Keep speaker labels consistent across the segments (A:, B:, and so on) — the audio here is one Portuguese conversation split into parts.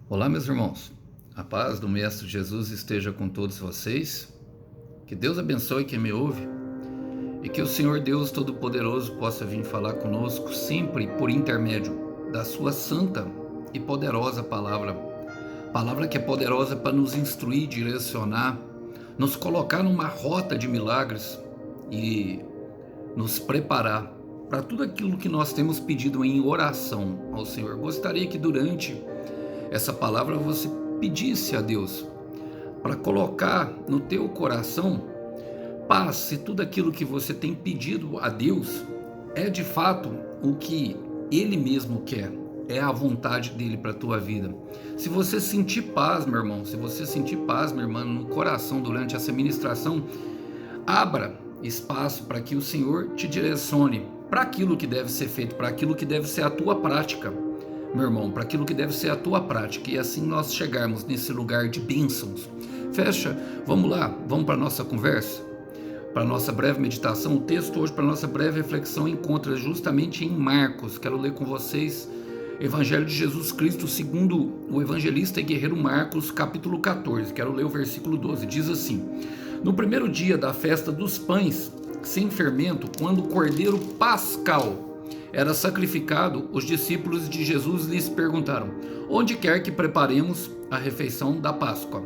A: Olá, meus irmãos. A paz do Mestre Jesus esteja com todos vocês. Que Deus abençoe quem me ouve e que o Senhor Deus Todo-Poderoso possa vir falar conosco sempre por intermédio da sua santa e poderosa palavra. Palavra que é poderosa para nos instruir, direcionar, nos colocar numa rota de milagres e nos preparar para tudo aquilo que nós temos pedido em oração ao Senhor. Gostaria que durante essa palavra você pedisse a Deus para colocar no teu coração paz, se tudo aquilo que você tem pedido a Deus é de fato o que Ele mesmo quer, é a vontade dele para a tua vida. Se você sentir paz, meu irmão, se você sentir paz, minha irmã, no coração durante essa ministração, abra espaço para que o Senhor te direcione para aquilo que deve ser feito, para aquilo que deve ser a tua prática, meu irmão, para aquilo que deve ser a tua prática, e assim nós chegarmos nesse lugar de bênçãos. Fecha, vamos lá, vamos para a nossa conversa, para a nossa breve meditação. O texto hoje para a nossa breve reflexão encontra justamente em Marcos. Quero ler com vocês Evangelho de Jesus Cristo segundo o evangelista e guerreiro Marcos, capítulo 14. Quero ler o versículo 12, diz assim: No primeiro dia da festa dos pães sem fermento, quando o cordeiro pascal era sacrificado, os discípulos de Jesus lhes perguntaram: onde quer que preparemos a refeição da Páscoa?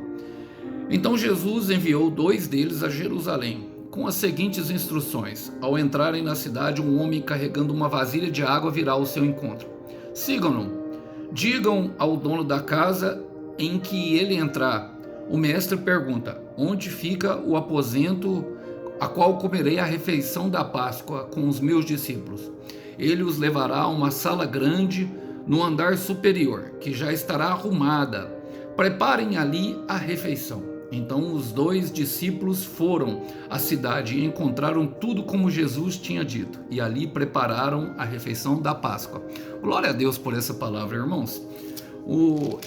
A: Então Jesus enviou 2 deles a Jerusalém, com as seguintes instruções: ao entrarem na cidade, um homem carregando uma vasilha de água virá ao seu encontro. Sigam-no. Digam ao dono da casa em que ele entrar: o mestre pergunta: onde fica o aposento a qual comerei a refeição da Páscoa com os meus discípulos? Ele os levará a uma sala grande no andar superior, que já estará arrumada. Preparem ali a refeição. Então os 2 discípulos foram à cidade e encontraram tudo como Jesus tinha dito, e ali prepararam a refeição da Páscoa. Glória a Deus por essa palavra, irmãos.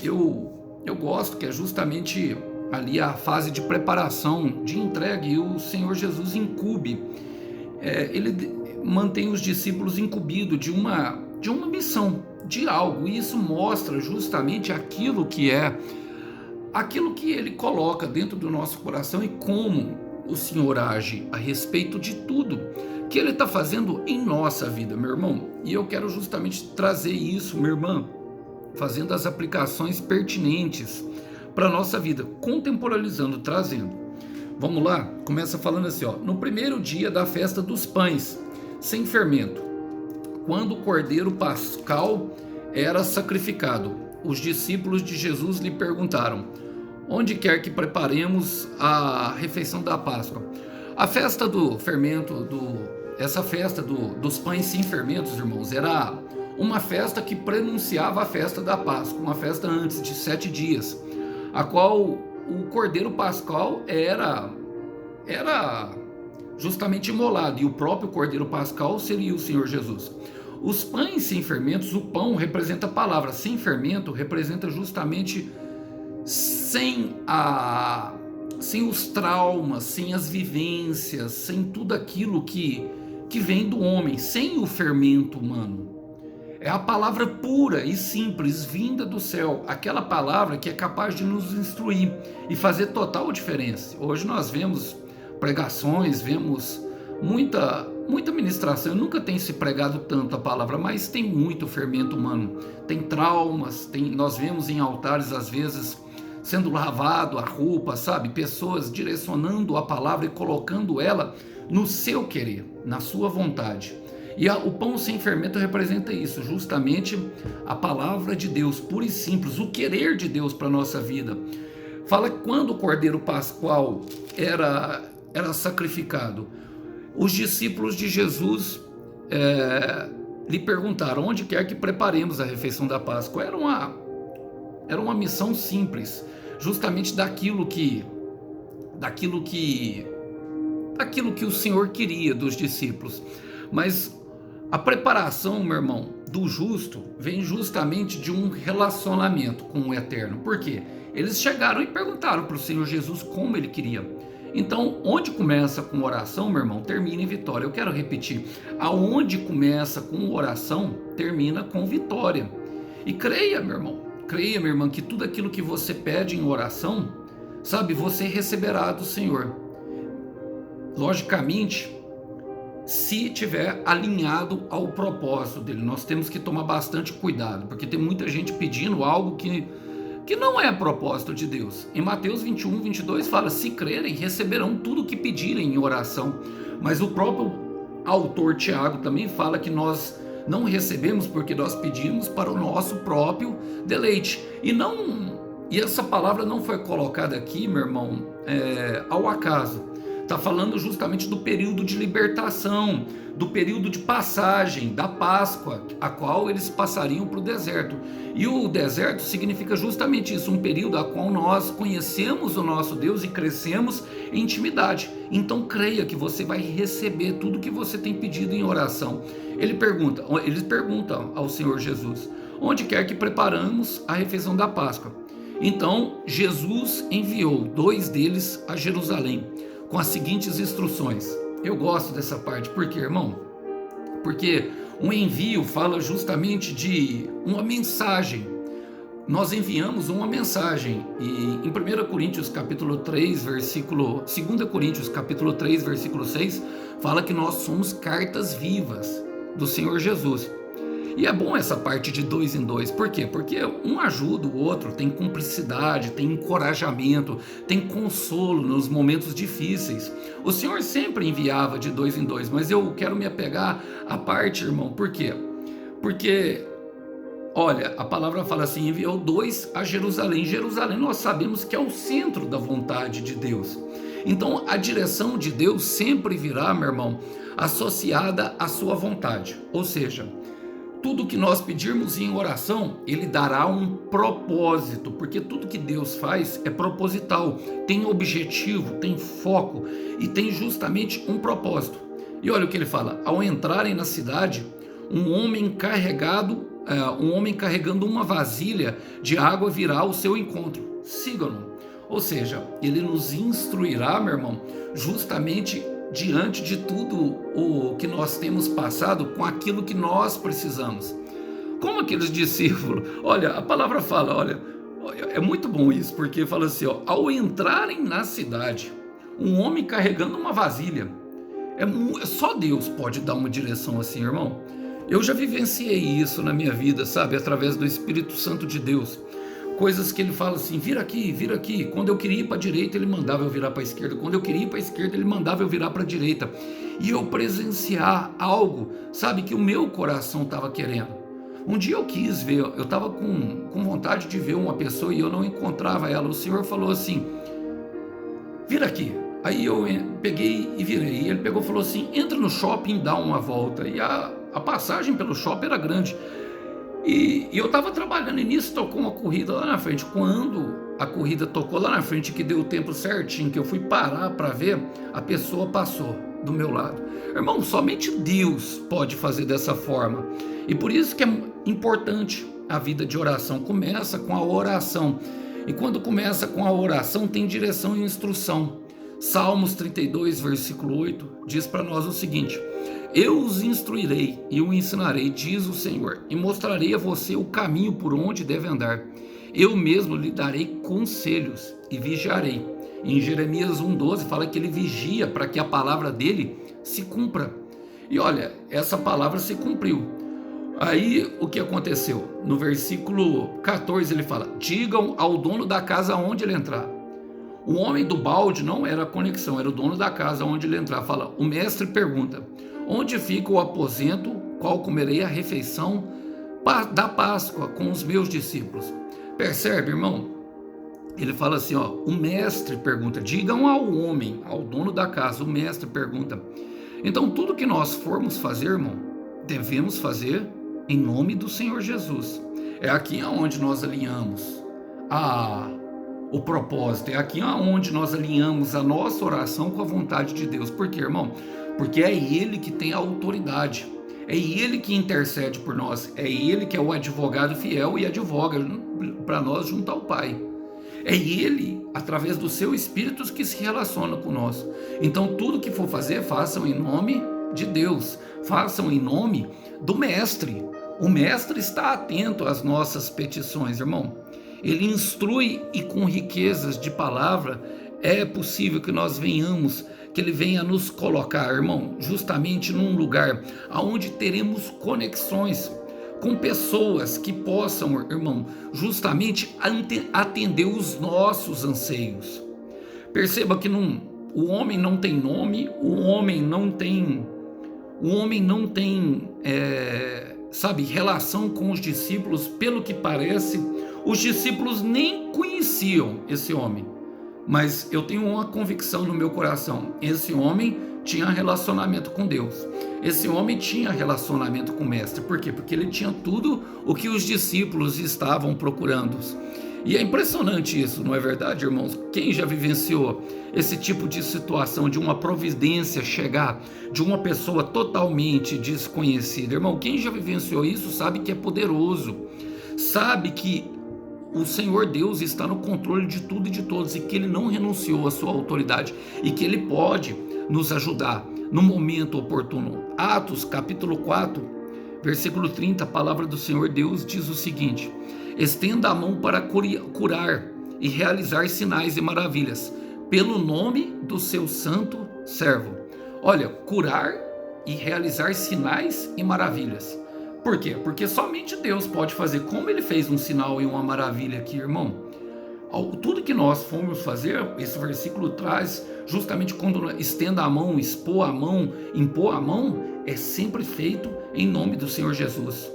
A: Eu gosto que é justamente ali a fase de preparação, de entrega, e o Senhor Jesus incube. Ele mantém os discípulos incumbidos de uma missão, de algo, e isso mostra justamente aquilo que ele coloca dentro do nosso coração e como o Senhor age a respeito de tudo que ele está fazendo em nossa vida, meu irmão. E eu quero justamente trazer isso, minha irmã, fazendo as aplicações pertinentes para a nossa vida, contemporalizando, trazendo. Vamos lá? Começa falando assim, ó: no primeiro dia da festa dos pães sem fermento, quando o cordeiro pascal era sacrificado, os discípulos de Jesus lhe perguntaram: onde quer que preparemos a refeição da Páscoa? A festa do fermento, essa festa dos pães sem fermentos, irmãos, era uma festa que prenunciava a festa da Páscoa, uma festa antes de 7 dias, a qual o cordeiro pascal era justamente imolado, e o próprio cordeiro pascal seria o Senhor Jesus. Os pães sem fermentos, o pão representa a palavra, sem fermento representa justamente sem os traumas, sem as vivências, sem tudo aquilo que vem do homem, sem o fermento humano. É a palavra pura e simples, vinda do céu, aquela palavra que é capaz de nos instruir e fazer total diferença. Hoje nós vemos pregações, vemos muita ministração. Eu nunca tenho se pregado tanto a palavra, mas tem muito fermento humano, tem traumas, nós vemos em altares às vezes sendo lavado a roupa, sabe? Pessoas direcionando a palavra e colocando ela no seu querer, na sua vontade. E o pão sem fermento representa isso, justamente a palavra de Deus, pura e simples, o querer de Deus para a nossa vida. Fala que quando o cordeiro pascual era sacrificado, os discípulos de Jesus lhe perguntaram: onde quer que preparemos a refeição da Páscoa? Era uma missão simples, justamente daquilo que o Senhor queria dos discípulos. Mas a preparação, meu irmão, do justo vem justamente de um relacionamento com o Eterno. Por quê? Eles chegaram e perguntaram para o Senhor Jesus como ele queria. Então, onde começa com oração, meu irmão, termina em vitória. Eu quero repetir: aonde começa com oração, termina com vitória. E creia, meu irmão, creia, minha irmã, que tudo aquilo que você pede em oração, sabe, você receberá do Senhor. Logicamente, se tiver alinhado ao propósito dele. Nós temos que tomar bastante cuidado, porque tem muita gente pedindo algo que não é propósito de Deus. Em Mateus 21, 22 fala: se crerem, receberão tudo o que pedirem em oração. Mas o próprio autor Tiago também fala que nós não recebemos porque nós pedimos para o nosso próprio deleite. E essa palavra não foi colocada aqui, meu irmão, ao acaso. Está falando justamente do período de libertação, do período de passagem, da Páscoa, a qual eles passariam para o deserto. E o deserto significa justamente isso, um período a qual nós conhecemos o nosso Deus e crescemos em intimidade. Então creia que você vai receber tudo que você tem pedido em oração. Eles perguntam ao Senhor Jesus: onde quer que preparamos a refeição da Páscoa? Então Jesus enviou 2 deles a Jerusalém, com as seguintes instruções. Eu gosto dessa parte, por quê, irmão? Porque um envio fala justamente de uma mensagem. Nós enviamos uma mensagem, e em 1 Coríntios capítulo 3, versículo 2 Coríntios capítulo 3, versículo 6, fala que nós somos cartas vivas do Senhor Jesus. E é bom essa parte de 2 em 2, por quê? Porque um ajuda o outro, tem cumplicidade, tem encorajamento, tem consolo nos momentos difíceis. O Senhor sempre enviava de 2 em 2, mas eu quero me apegar à parte, irmão, por quê? Porque, olha, a palavra fala assim: enviou 2 a Jerusalém. Jerusalém nós sabemos que é o centro da vontade de Deus. Então a direção de Deus sempre virá, meu irmão, associada à sua vontade, ou seja, tudo que nós pedirmos em oração, Ele dará um propósito, porque tudo que Deus faz é proposital, tem objetivo, tem foco e tem justamente um propósito. E olha o que ele fala: ao entrarem na cidade, um homem carregando uma vasilha de água virá ao seu encontro. Sigam-no. Ou seja, ele nos instruirá, meu irmão, justamente diante de tudo o que nós temos passado, com aquilo que nós precisamos. Como aqueles discípulos, olha, a palavra fala, olha, é muito bom isso, porque fala assim, ó, ao entrarem na cidade, um homem carregando uma vasilha, só Deus pode dar uma direção assim, irmão. Eu já vivenciei isso na minha vida, sabe, através do Espírito Santo de Deus. Coisas que ele fala assim: vira aqui, vira aqui. Quando eu queria ir para a direita, ele mandava eu virar para a esquerda. Quando eu queria ir para a esquerda, ele mandava eu virar para a direita. E eu presenciar algo, sabe, que o meu coração estava querendo. Um dia eu quis ver, eu estava com vontade de ver uma pessoa e eu não encontrava ela. O Senhor falou assim: vira aqui. Aí eu peguei e virei. E ele pegou e falou assim: entra no shopping e dá uma volta. E a passagem pelo shopping era grande. E eu estava trabalhando e nisso tocou uma corrida lá na frente. Quando a corrida tocou lá na frente, que deu o tempo certinho, que eu fui parar para ver, a pessoa passou do meu lado. Irmão, somente Deus pode fazer dessa forma. E por isso que é importante a vida de oração. Começa com a oração. E quando começa com a oração, tem direção e instrução. Salmos 32, versículo 8, diz para nós o seguinte: eu os instruirei e o ensinarei, diz o Senhor, e mostrarei a você o caminho por onde deve andar. Eu mesmo lhe darei conselhos e vigiarei. Em Jeremias 1,12 fala que ele vigia para que a palavra dele se cumpra. E olha, essa palavra se cumpriu. Aí o que aconteceu? No versículo 14 ele fala: digam ao dono da casa onde ele entrar. O homem do balde não era a conexão, era o dono da casa onde ele entrar. Fala: o mestre pergunta: onde fica o aposento, qual comerei a refeição da Páscoa com os meus discípulos? Percebe, irmão? Ele fala assim, ó, o mestre pergunta, digam ao homem, ao dono da casa, o mestre pergunta. Então tudo que nós formos fazer, irmão, devemos fazer em nome do Senhor Jesus. É aqui onde nós alinhamos o propósito, é aqui onde nós alinhamos a nossa oração com a vontade de Deus. Por quê, irmão? Porque é Ele que tem a autoridade, é Ele que intercede por nós, é Ele que é o advogado fiel e advoga para nós junto ao Pai. É Ele, através do seu Espírito, que se relaciona conosco. Então tudo que for fazer, façam em nome de Deus, façam em nome do Mestre. O mestre está atento às nossas petições, irmão. Ele instrui e com riquezas de palavra é possível que nós venhamos, que ele venha nos colocar, irmão, justamente num lugar aonde teremos conexões com pessoas que possam, irmão, justamente atender os nossos anseios. Perceba que o homem não tem nome, o homem não tem relação com os discípulos. Pelo que parece, os discípulos nem conheciam esse homem. Mas eu tenho uma convicção no meu coração: esse homem tinha relacionamento com Deus. Esse homem tinha relacionamento com o mestre. Por quê? Porque ele tinha tudo o que os discípulos estavam procurando. E é impressionante isso, não é verdade, irmãos? Quem já vivenciou esse tipo de situação, de uma providência chegar de uma pessoa totalmente desconhecida? Irmão, quem já vivenciou isso sabe que é poderoso, sabe que o Senhor Deus está no controle de tudo e de todos, e que Ele não renunciou à sua autoridade, e que Ele pode nos ajudar no momento oportuno. Atos capítulo 4, versículo 30, a palavra do Senhor Deus diz o seguinte: estenda a mão para curar e realizar sinais e maravilhas, pelo nome do seu santo servo. Olha, curar e realizar sinais e maravilhas. Por quê? Porque somente Deus pode fazer, como ele fez um sinal e uma maravilha aqui, irmão. Tudo que nós fomos fazer, esse versículo traz justamente quando estenda a mão, expor a mão, impor a mão, é sempre feito em nome do Senhor Jesus.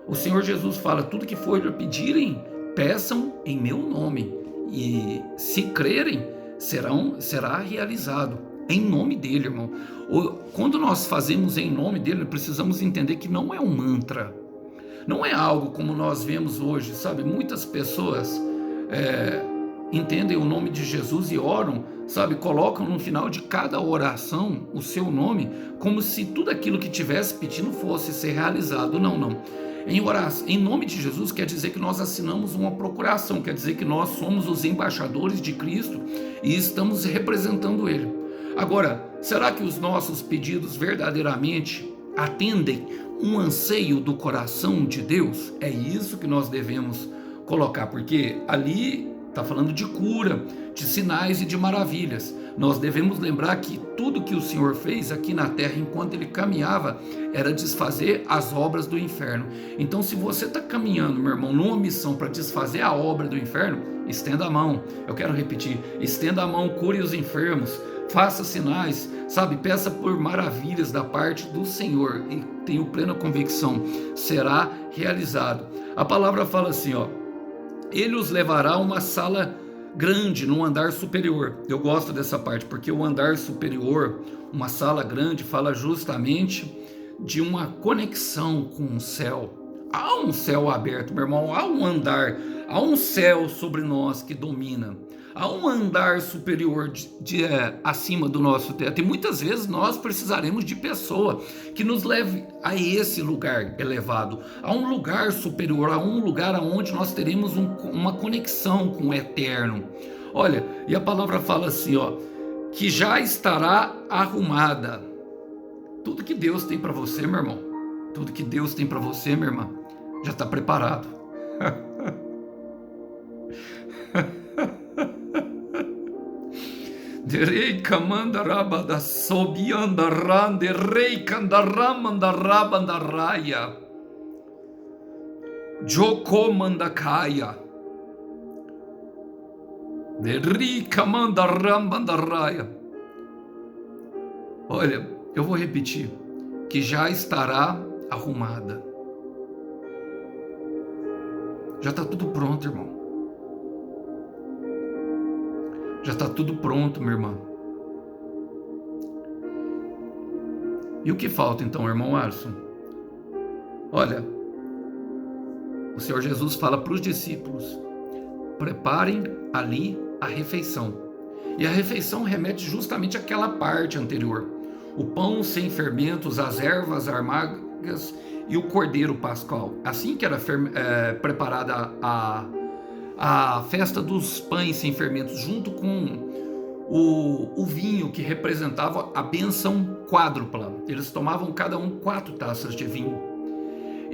A: O Senhor Jesus fala: tudo que for pedirem, peçam em meu nome, e se crerem, será realizado em nome dele, irmão. Quando nós fazemos em nome dele, precisamos entender que não é um mantra, não é algo como nós vemos hoje, sabe? Muitas pessoas entendem o nome de Jesus e oram, sabe? Colocam no final de cada oração o seu nome, como se tudo aquilo que tivesse pedindo fosse ser realizado. Não. Em nome de Jesus quer dizer que nós assinamos uma procuração, quer dizer que nós somos os embaixadores de Cristo e estamos representando Ele. Agora, será que os nossos pedidos verdadeiramente atendem um anseio do coração de Deus? É isso que nós devemos colocar, porque ali está falando de cura, de sinais e de maravilhas. Nós devemos lembrar que tudo que o Senhor fez aqui na terra enquanto ele caminhava era desfazer as obras do inferno. Então, se você está caminhando, meu irmão, numa missão para desfazer a obra do inferno, estenda a mão. Eu quero repetir: estenda a mão, cure os enfermos, faça sinais, sabe? Peça por maravilhas da parte do Senhor, e tenho plena convicção, será realizado. A palavra fala assim, ó: ele os levará a uma sala grande, num andar superior. Eu gosto dessa parte, porque o andar superior, uma sala grande, fala justamente de uma conexão com o céu. Há um céu aberto, meu irmão, há um andar, há um céu sobre nós que domina. Há um andar superior acima do nosso teto, e muitas vezes nós precisaremos de pessoa que nos leve a esse lugar elevado, a um lugar superior, a um lugar onde nós teremos uma conexão com o eterno. Olha, e a palavra fala assim, ó, que já estará arrumada. Tudo que Deus tem para você, meu irmão, tudo que Deus tem para você, minha irmã, já está preparado. Rei Kamandarabada Sobiandarande Rei Kandaramandarabandaraya Joko Mandakaya Rei Kamandarambandaraya. Olha, eu vou repetir: que já estará arrumada. Já está tudo pronto, irmão. Já está tudo pronto, minha irmã. E o que falta então, irmão Alisson? Olha, o Senhor Jesus fala para os discípulos: preparem ali a refeição. E a refeição remete justamente àquela parte anterior: o pão sem fermentos, as ervas amargas e o cordeiro pascal. Assim que era preparada a festa dos pães sem fermentos, junto com o vinho que representava a bênção quádrupla. Eles tomavam cada um 4 taças de vinho.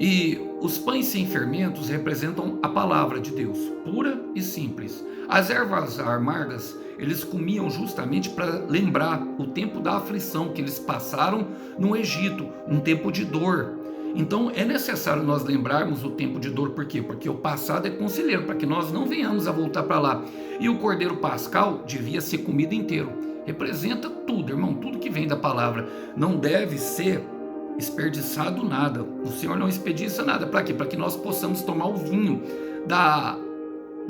A: E os pães sem fermentos representam a palavra de Deus, pura e simples. As ervas amargas, eles comiam justamente para lembrar o tempo da aflição que eles passaram no Egito, um tempo de dor. Então é necessário nós lembrarmos o tempo de dor, por quê? Porque o passado é conselheiro, para que nós não venhamos a voltar para lá. E o cordeiro pascal devia ser comido inteiro. Representa tudo, irmão, tudo que vem da palavra. Não deve ser desperdiçado nada. O Senhor não desperdiça nada. Para quê? Para que nós possamos tomar o vinho da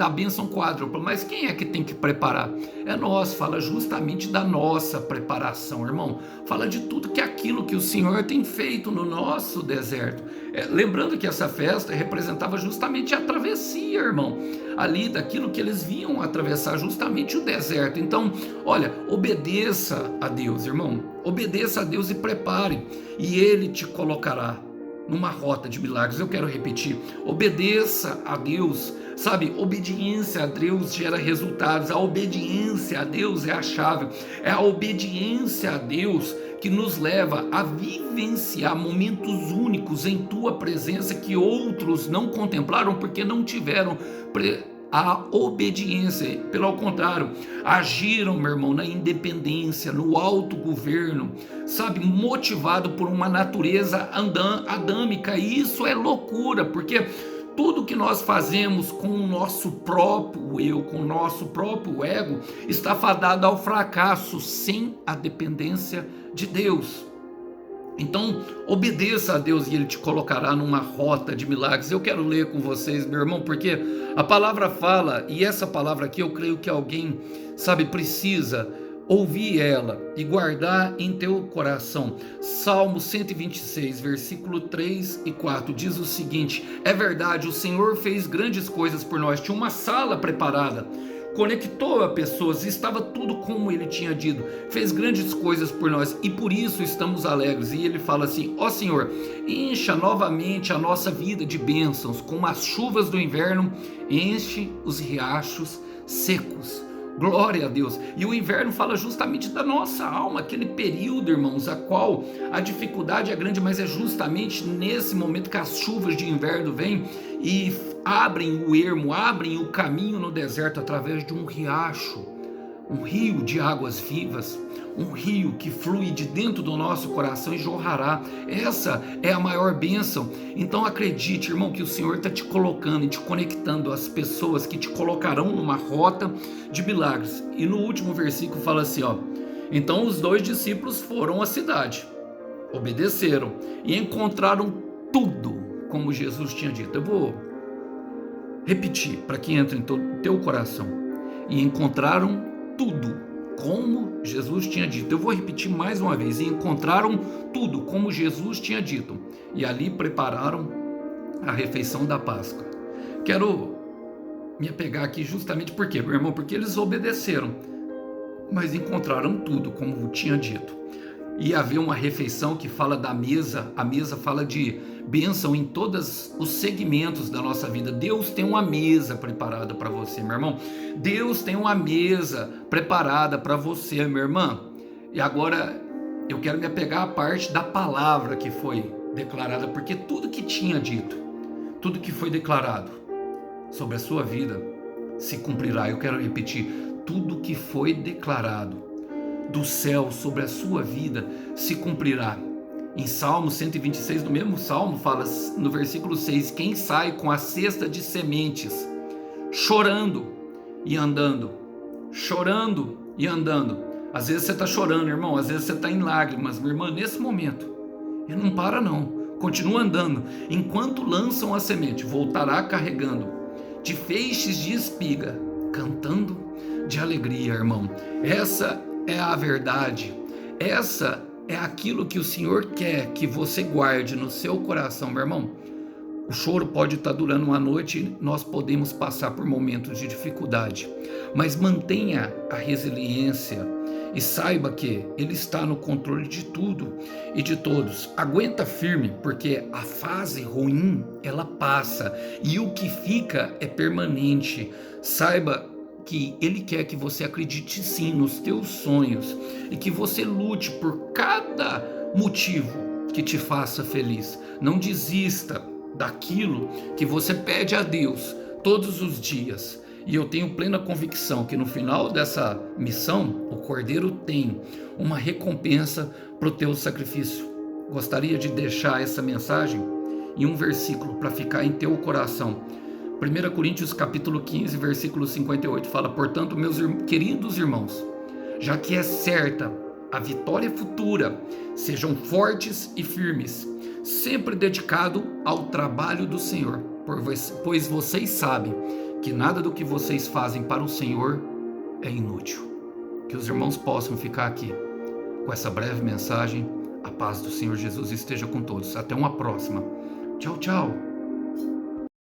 A: bênção quádrupla. Mas quem é que tem que preparar? É nós. Fala justamente da nossa preparação, irmão. Fala de tudo que é aquilo que o Senhor tem feito no nosso deserto. Lembrando que essa festa representava justamente a travessia, irmão, ali daquilo que eles vinham atravessar, justamente o deserto. Então, olha, obedeça a Deus, irmão. Obedeça a Deus e prepare, e Ele te colocará numa rota de milagres. Eu quero repetir: obedeça a Deus. Sabe, obediência a Deus gera resultados. A obediência a Deus é a chave. É a obediência a Deus que nos leva a vivenciar momentos únicos em tua presença que outros não contemplaram porque não tiveram a obediência. Pelo contrário, agiram, meu irmão, na independência, no autogoverno, sabe, motivado por uma natureza adâmica. E isso é loucura, porque tudo que nós fazemos com o nosso próprio eu, com o nosso próprio ego, está fadado ao fracasso sem a dependência de Deus. Então, obedeça a Deus e Ele te colocará numa rota de milagres. Eu quero ler com vocês, meu irmão, porque a palavra fala, e essa palavra aqui eu creio que alguém, sabe, precisa ouvir ela e guardar em teu coração. Salmo 126, versículo 3 e 4 diz o seguinte: é verdade, o Senhor fez grandes coisas por nós. Tinha uma sala preparada, conectou a pessoas, estava tudo como Ele tinha dito, fez grandes coisas por nós e por isso estamos alegres. E Ele fala assim: ó Senhor, encha novamente a nossa vida de bênçãos, como as chuvas do inverno enche os riachos secos. Glória a Deus. E o inverno fala justamente da nossa alma, aquele período, irmãos, a qual a dificuldade é grande, mas é justamente nesse momento que as chuvas de inverno vêm e abrem o ermo, abrem o caminho no deserto através de um riacho, um rio de águas vivas, um rio que flui de dentro do nosso coração e jorrará. Essa é a maior bênção. Então acredite, irmão, que o Senhor está te colocando e te conectando às pessoas que te colocarão numa rota de milagres. E no último versículo fala assim, ó: então os 2 discípulos foram à cidade, obedeceram e encontraram tudo como Jesus tinha dito. Eu vou repetir para que entre em teu coração. E encontraram tudo como Jesus tinha dito. Eu vou repetir mais uma vez: e encontraram tudo como Jesus tinha dito, e ali prepararam a refeição da Páscoa. Quero me apegar aqui justamente porque, meu irmão, porque eles obedeceram, mas encontraram tudo como tinha dito. E havia uma refeição que fala da mesa. A mesa fala de bênção em todos os segmentos da nossa vida. Deus tem uma mesa preparada para você, meu irmão. Deus tem uma mesa preparada para você, minha irmã. E agora eu quero me apegar à parte da palavra que foi declarada, porque tudo que tinha dito, tudo que foi declarado sobre a sua vida se cumprirá. Eu quero repetir: tudo que foi declarado do céu sobre a sua vida se cumprirá. Em Salmo 126, no mesmo Salmo, fala no versículo 6: quem sai com a cesta de sementes, chorando e andando, chorando e andando. Às vezes você está chorando, irmão, às vezes você está em lágrimas, minha irmã, nesse momento, e não para não, continua andando, enquanto lançam a semente, voltará carregando de feixes de espiga, cantando de alegria, irmão. Essa é a verdade, essa é aquilo que o Senhor quer que você guarde no seu coração, meu irmão. O choro pode estar durando uma noite, nós podemos passar por momentos de dificuldade, mas mantenha a resiliência e saiba que Ele está no controle de tudo e de todos. Aguenta firme, porque a fase ruim, ela passa, e o que fica é permanente. Saiba que Ele quer que você acredite sim nos teus sonhos e que você lute por cada motivo que te faça feliz. Não desista, daquilo que você pede a Deus todos os dias. E eu tenho plena convicção que no final dessa missão, o Cordeiro tem uma recompensa para o teu sacrifício. Gostaria de deixar essa mensagem em um versículo para ficar em teu coração. 1 Coríntios capítulo 15, versículo 58 fala: portanto, meus queridos irmãos, já que é certa a vitória futura, sejam fortes e firmes, sempre dedicado ao trabalho do Senhor, pois vocês sabem que nada do que vocês fazem para o Senhor é inútil. Que os irmãos possam ficar aqui com essa breve mensagem. A paz do Senhor Jesus esteja com todos. Até uma próxima. Tchau, tchau.